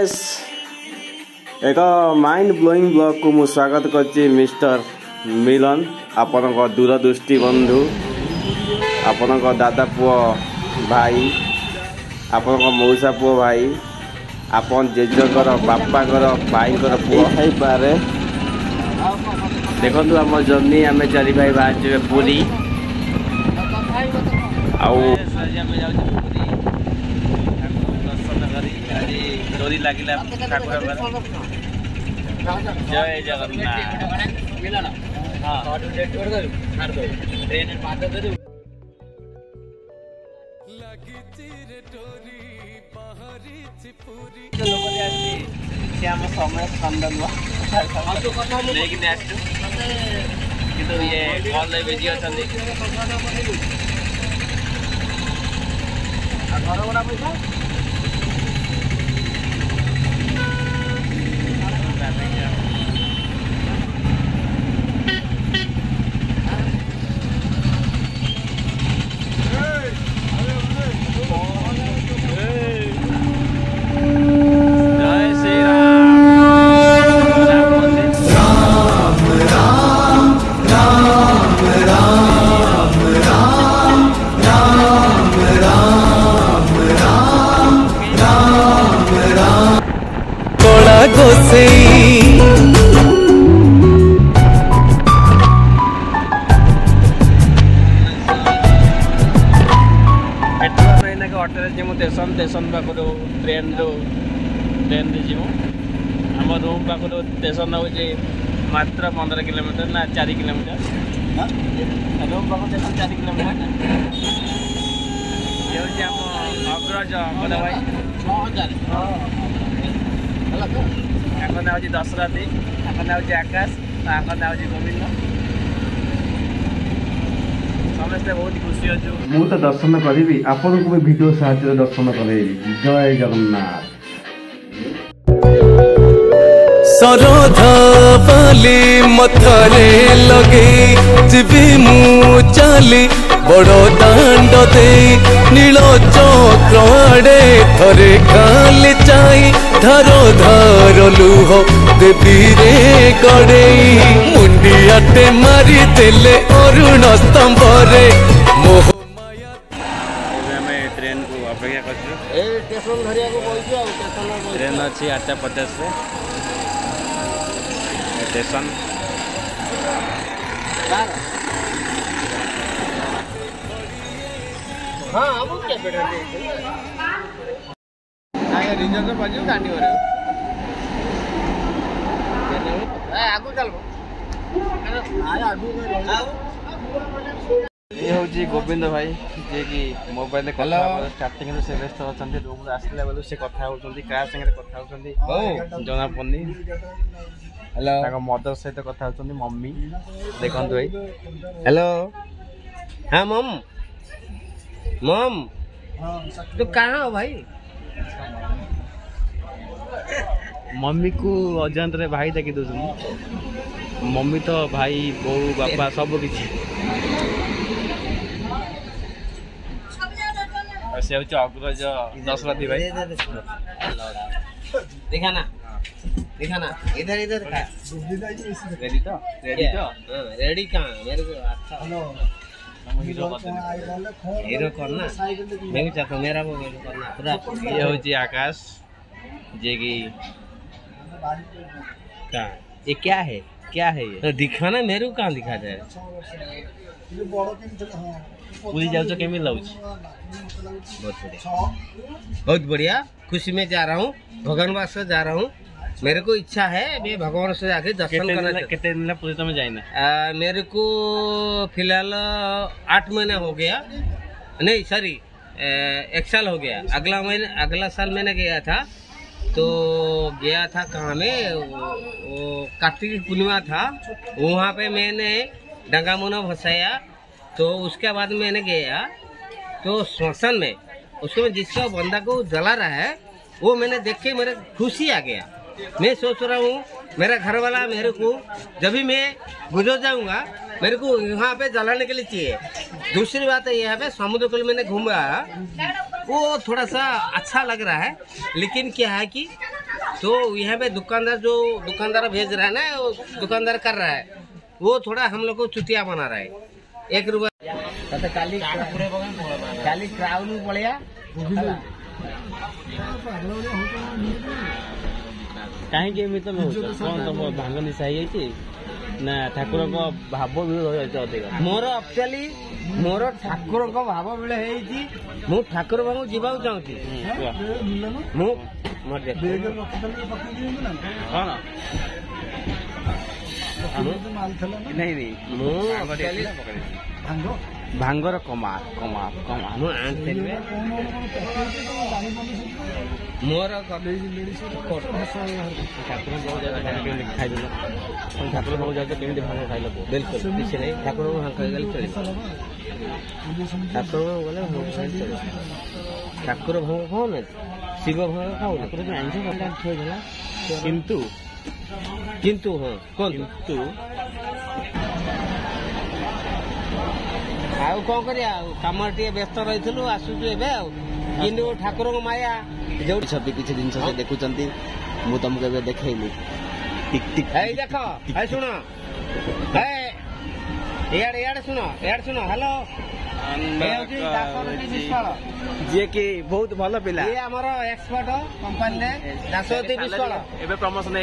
Guys एक mind blowing blog को मु स्वागत करछि मिस्टर मिलन आपण दूरदृष्टि बंधु आपण दादा पुओ भाई आपण मौसा पुओ भाई आपण जेजकर बापाकर भाईकर पुओ है पारे देखो आम जर्नी आम चारि भाई बाहर पुरी डोरी लगिला ठाकुर जय जगन्नाथ आम समय स्कंदन लेकिन ये कल बिजी अच्छा घर गुड़ा पैसा स्टेशन पाखर ट्रेन जीव आम रूम पाखर स्टेशन हूँ मात्र 15 किलोमीटर ना 4 किलोमीटर रूम पाख स्टेशन 4 किलोमीटर ये हूँ आम अग्रज बड़ भाई ना हूँ दशरथी ना हूँ आकाश ना हूँ गोविंद समस्ते बहुत खुशी अच्छु मु तो दर्शन करी आपन को भी वीडियो साहाय्य दर्शन करेबी जय जगन्नाथ सरधावली मथरे लगे जीवी मु चली बड़ दांड दे नील चक्र आड़े थरे खाली चाई धारो धार लुह देवी रे गड़े मुंडियाटे मारी देले अरुण स्तंभ रे मोह ट्रेन को अपेक्षा कर ट्रेन अच्छी 8:50 स्टेशन हाँ अब क्या बैठा आगे रिजर्व से बजे गाड़ी हो रहे आगु चल ये हूँ गोविंद भाई जे कि मोबाइल स्टार्टिंग से व्यस्त अच्छा रूम आसला बेलू से कथा होती क्या सागर कथा होती जना पड़नी हेलो मदर सहित कथा होती मम्मी देखो भाई हेलो हाँ मम मम तो कहाँ हो भाई मम्मी को अजांत रे भाई देखी दो मम्मी तो भाई बो बापा सब किसी से हूँ अग्रज दशरथी भाई देखा ना इधर इधर रेडी तो रेडी कहाँ मेरे को अच्छा हीरो करना मैं भी चाहता हूँ मेरा वो हीरो करना पूरा ये हूँ आकाश जे की क्या ये क्या है ये तो दिखाना मेरे को कहाँ दिखा जाए पूरी जाओ तो केमी लाउच बहुत बढ़िया खुशी में जा रहा हूँ भगवान वास से जा रहा हूँ मेरे को इच्छा है मैं भगवान से जाके दर्शन करना कितने दिन पूरी समय जाए मेरे को फिलहाल 8 महीना हो गया नहीं सॉरी 1 साल हो गया अगला साल मैंने गया था तो गया था कहाँ में वो कार्तिक पूर्णिमा था वहाँ पे मैंने डंगा मुना भसाया तो उसके बाद मैंने गया तो श्मशान में उसको जिसका बंदा को जला रहा है वो मैंने देख के मेरे खुशी आ गया मैं सोच रहा हूँ मेरा घर वाला मेरे को जब भी मैं गुजर जाऊँगा मेरे को यहाँ पे जलाने के लिए चाहिए। दूसरी बात है यहाँ पे समुद्र कुल मैंने घूमा वो थोड़ा सा अच्छा लग रहा है, लेकिन क्या है कि तो यहाँ पे दुकानदार भेज रहा है ना, वो दुकानदार कर रहा है, वो थोड़ा हम लोग को चुतिया बना रहा है। 1 रुपया काली क्राउन पड़िया कहीं भांग निशा ना ठाकुर भाव विरोध अधिक मोर एक्चुअली मोर ठाकुर भाव बेले मु ठाकुर बाबू जीवा चाहूँगी भांगर कमार कमार कमार मोर ठाकुर भाव जाके केमी भांग खाइल बिल्कुल किसी नहीं ठाकुर भांग खाई चल ठाकुर गले ठाकुर भांग खाओ ना शिव भांग खाओ ठाकुर आइंस किंतु किंतु हाँ किंतु आउ कौन करिया काम टे व्यस्त रही आसुचु एवं ठाकुर माया जो छवि किसी जिन देखुं मु तुमको देखली टिक टिक देख शुण इे शुण हेलो जी की बहुत भल पिला ये आमर एक्सपर्ट कंपनी दासवती विश्वाल एबे प्रमोशन है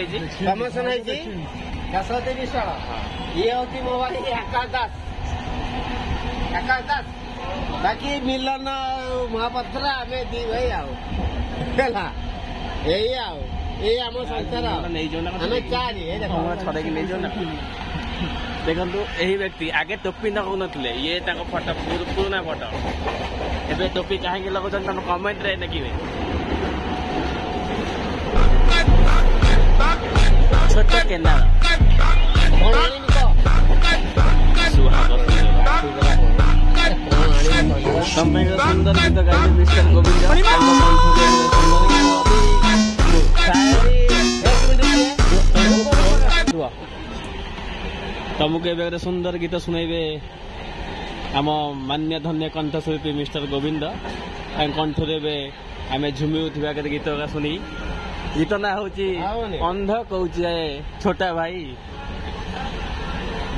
दासवती विश्वाल ये हूँ मो भाई आकाश दास बाकी मिलन महापात्र आम दी भाई आम संसार आम 4 छड़े देखु यही व्यक्ति आगे टोपी लगौ नथिले ये फोटो पुराना फोटो एबे टोपी कहीं लगौन कमेंट रे देखिए छोट केना सुंदर गीत गाइले मिस्टर गोविंद तुमको ए सुंदर गीत सुनैबे आम मान्य धन्य कंठशिल्पी मिस्टर गोविंद कंठरे आम झुमी उठा गीत शुणी गीत ना हूँ अंध कौच छोटा भाई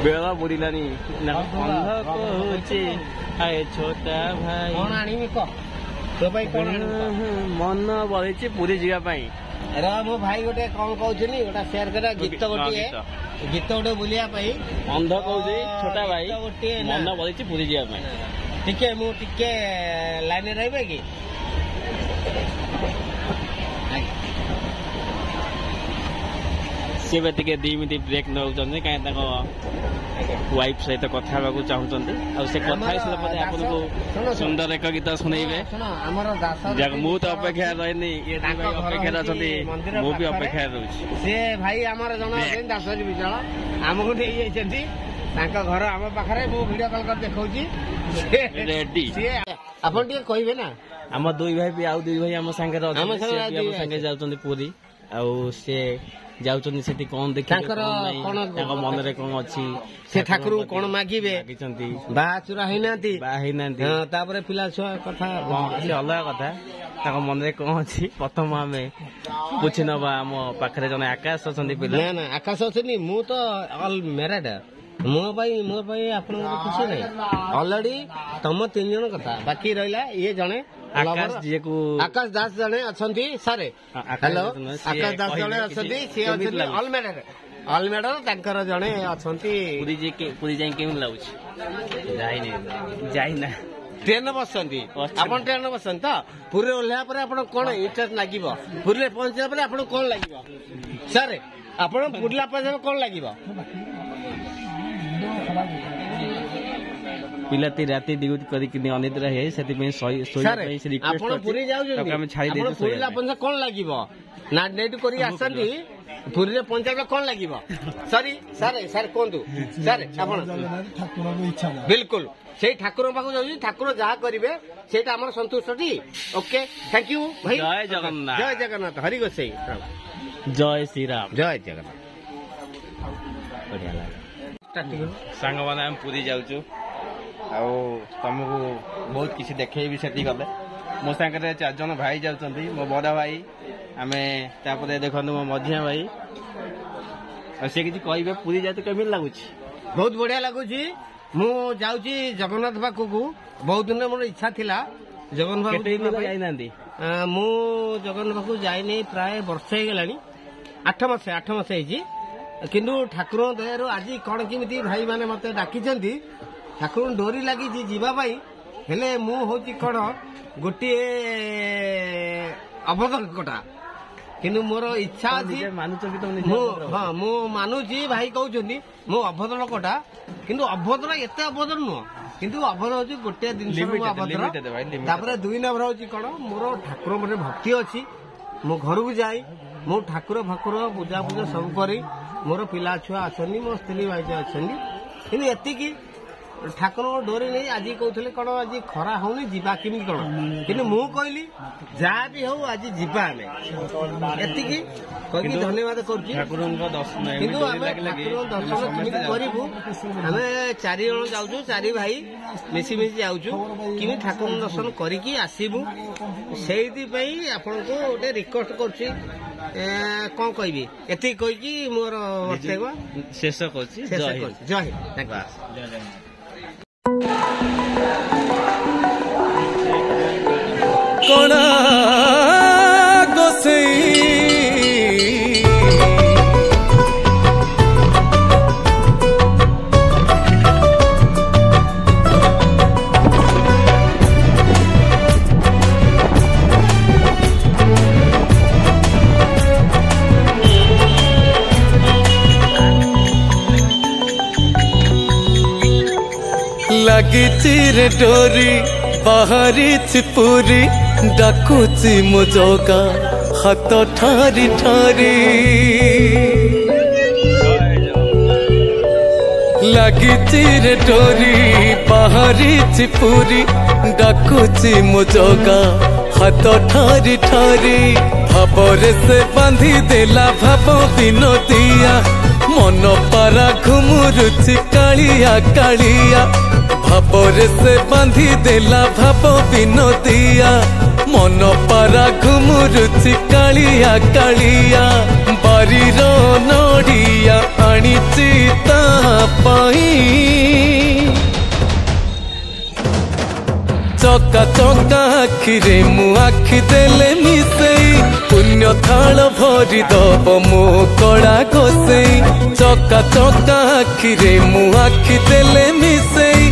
बेल बुड़ानी अंध कौच आए छोटा भाई मन बढ़ी पुरी जावाई मो भाई गोटे कौन कहनी गोटा शेयर कर गीत गोटे गोटे बुलिया अंध कौच छोटा भाई मन बढ़ी पुरी जावाई टिके मु टिके लाइन रही कि सी 2 मिनिट ब्रेक नौ कहीं वाइफ सहित कथा चाहते से कथा आपको सुंदर एक गीत शुणेबे मु तो अपेक्षा रही अपेक्षा मुझे अपेक्षा रोचे सी भाई आमर जन दासरी विशाल आमको नहीं घर आम पाखे मु वीडियो कॉल कर देखा रेडी आप कहे ना आम 2 भाई भी आउ 2 भाई आम सागे जाऊँ पुरी जाऊँ से कौन देख मन रे कौन अच्छी से ठाकुर कौन मागिबे बाचुरा होना पिला छुआ कथा अलग कथा मन रे कौन अच्छी प्रथम आम पूछी नवा आम पाखे जन आकाश अच्छा ना आकाश अच्छे मु तो ऑल मैरिड मो आपन किसी नहीं ऑलरेडी तुम 3 जन कथा बाकी रहा ये जने आकाश जी को आकाश दास जने अच्छी सारे हेलो आकाश दास जने अच्छी सी ऑल मैडर जने अच्छी पुरी जाई केम लागुछ जाई ना ट्रेन बसंती आपण ट्रेन बसन तो पुरी ओल्हा पर आपण कोन इंटरेस्ट लागिबो पुरी पहुंचला पर आपण कोन लागिबो सर आपण पुरला पर कोन लागिबो पिलाती राति ड्यूटी करिक अनिद्रा है सेति में आपण पुरी जाउ हम छाड़ी दे पुरला पर कोन लागिबो ना नेट करी आसंती पुरी रे पहुंचला कोन लागिबो सॉरी सर कोंतु सर आपण ठाकुर को इच्छा बिल्कुल से ठाकुर पाखु जाउ ठाकुर जहा करिवे सेटा हमर संतुष्टि ओके थैंक यू भाई जय जगन्नाथ हरि गोसाई जय श्री राम जय जगन्नाथ बढ़िया लागे सांग माने हम पुरी जाउछु तुमको बहुत किसी देखे भी से गले मो सागर 4 जन भाई जाऊँ मो बड़ भाई आम देखो मो मझिया भाई सी किसी कहे पुरी जाते केमी लगुच बहुत बढ़िया लगुच मु जाऊँगी जगन्नाथ पाखक बहुत दिन मोर इच्छा थिला जगन्नाथ मु जगन्नाथ पाखक जाइनी प्राय वर्ष हो गला 8 मास किंतु ठाकुर दयारू आज कौन किमिति भाई माने मते डाकी ठाकुर डोरी लगी जीवाई हेले मु होची कौन गोटे अवधकटा किंतु मोर इच्छा अच्छी हाँ मु मानुची भाई कहते मो अभद्र लोकटा किंतु अभद्र एते अभद्र नुह किंतु अभद्र हूँ गोटे जिन अभद्र 2 नंबर हूँ कौन मोर ठाकुर मने भक्ति अच्छी मो घर को जाए मो ठाकुर फाकुर पूजा पूजा सब करी मोर पिला छुआ आसनी मो स्त्री भाई कि एतिकी ठाकुर डोरी नहीं आज कहते कौन आज खरा होनी जीवा केमी कौन कि मु कहली जहाँ भी हो आज जीवा एति कही धन्यवाद करूँ दर्शन केमी करूँ आम 4 जन जाऊँ 4 भाई मिसी जाऊँ कि ठाकुर दर्शन करी आसबू से आपन को गोटे रिक्वेस्ट करुँ कौन कहबी एति कही मोर शेष कर जय हिंद कणा गोसई लगी रे डोरी बाहरी चिपुरी डाकुची मो जगा हाथ ठारी ठारी लगी रे डोरी बाहरी चिपुरी डाकुची मो जगा हाथ ठारी ठारी भावरे से बांधी देला भाव विनोदिया मन पारा घुमुरुची कालिया कालिया भावरे से बांधी देला भाव विनोदिया मन पारा घुमुरुची कालिया कालिया बारीर नड़िया आनीची ता पाई चका चका आखिरे मु आखि देले मिसेई पुण्य थाल भरी दब मो कड़ा घोसेई चका चका आखिरे मु आखि देले मिसेई।